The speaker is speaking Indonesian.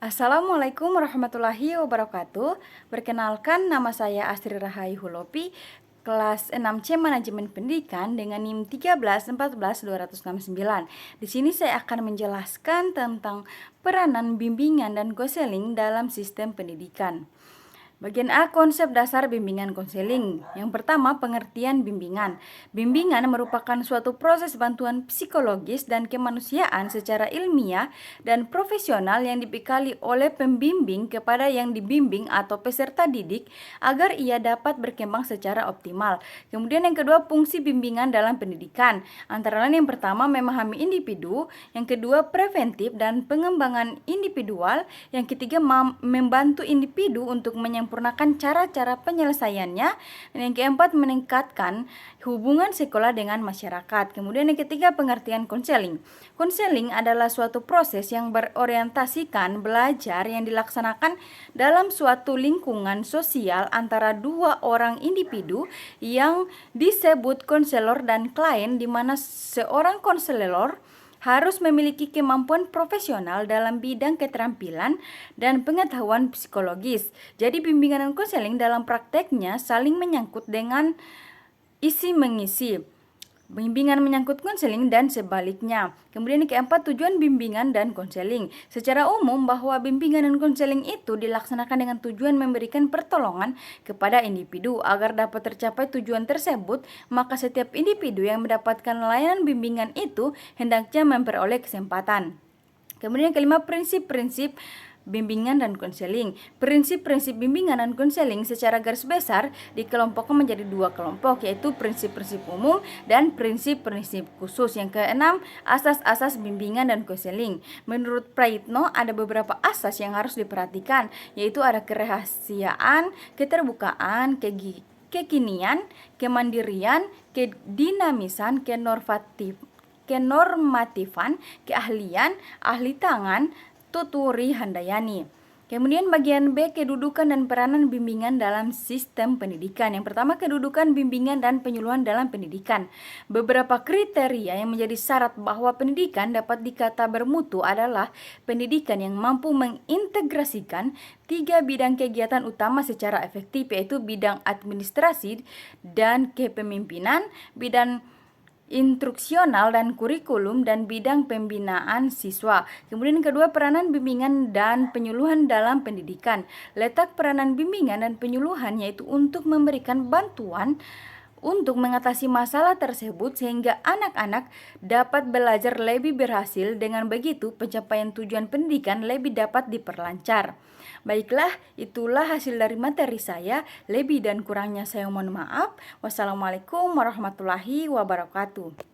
Assalamualaikum warahmatullahi wabarakatuh. Perkenalkan, nama saya Astri Rahayu Hulopi, kelas 6C Manajemen Pendidikan dengan NIM 1314269. Di sini saya akan menjelaskan tentang peranan bimbingan dan konseling dalam sistem pendidikan. Bagian A, konsep dasar bimbingan konseling. Yang pertama, pengertian bimbingan. Bimbingan merupakan suatu proses bantuan psikologis dan kemanusiaan secara ilmiah dan profesional yang dibekali oleh pembimbing kepada yang dibimbing atau peserta didik agar ia dapat berkembang secara optimal. Kemudian yang kedua, fungsi bimbingan dalam pendidikan. Antara lain yang pertama, memahami individu, yang kedua, preventif dan pengembangan individual, yang ketiga, membantu individu untuk menyempurnakan cara-cara penyelesaiannya, dan yang keempat, meningkatkan hubungan sekolah dengan masyarakat. Kemudian yang ketiga, pengertian konseling. Konseling adalah suatu proses yang berorientasikan belajar yang dilaksanakan dalam suatu lingkungan sosial antara dua orang individu yang disebut konselor dan klien, di mana seorang konselor harus memiliki kemampuan profesional dalam bidang keterampilan dan pengetahuan psikologis. Jadi bimbingan dan konseling dalam prakteknya saling menyangkut dengan isi mengisi. Bimbingan menyangkut konseling dan sebaliknya. Kemudian yang keempat, tujuan bimbingan dan konseling. Secara umum bahwa bimbingan dan konseling itu dilaksanakan dengan tujuan memberikan pertolongan kepada individu agar dapat tercapai tujuan tersebut, maka setiap individu yang mendapatkan layanan bimbingan itu hendaknya memperoleh kesempatan. Kemudian yang kelima, prinsip-prinsip bimbingan dan konseling. Prinsip-prinsip bimbingan dan konseling secara garis besar dikelompokkan menjadi dua kelompok, yaitu prinsip-prinsip umum dan prinsip-prinsip khusus. Yang keenam, asas-asas bimbingan dan konseling. Menurut Praitno, ada beberapa asas yang harus diperhatikan, yaitu ada kerahasiaan, keterbukaan, kekinian, kemandirian, kedinamisan, kenormatifan, keahlian, ahli tangan, Tuturi Handayani. Kemudian bagian B, kedudukan dan peranan bimbingan dalam sistem pendidikan. Yang pertama, kedudukan bimbingan dan penyuluhan dalam pendidikan. Beberapa kriteria yang menjadi syarat bahwa pendidikan dapat dikata bermutu adalah pendidikan yang mampu mengintegrasikan tiga bidang kegiatan utama secara efektif, yaitu bidang administrasi dan kepemimpinan, bidang instruksional dan kurikulum, dan bidang pembinaan siswa. Kemudian kedua, peranan bimbingan dan penyuluhan dalam pendidikan. Letak peranan bimbingan dan penyuluhan yaitu untuk memberikan bantuan untuk mengatasi masalah tersebut sehingga anak-anak dapat belajar lebih berhasil. Dengan begitu, pencapaian tujuan pendidikan lebih dapat diperlancar. Baiklah, itulah hasil dari materi saya. Lebih dan kurangnya saya mohon maaf. Wassalamualaikum warahmatullahi wabarakatuh.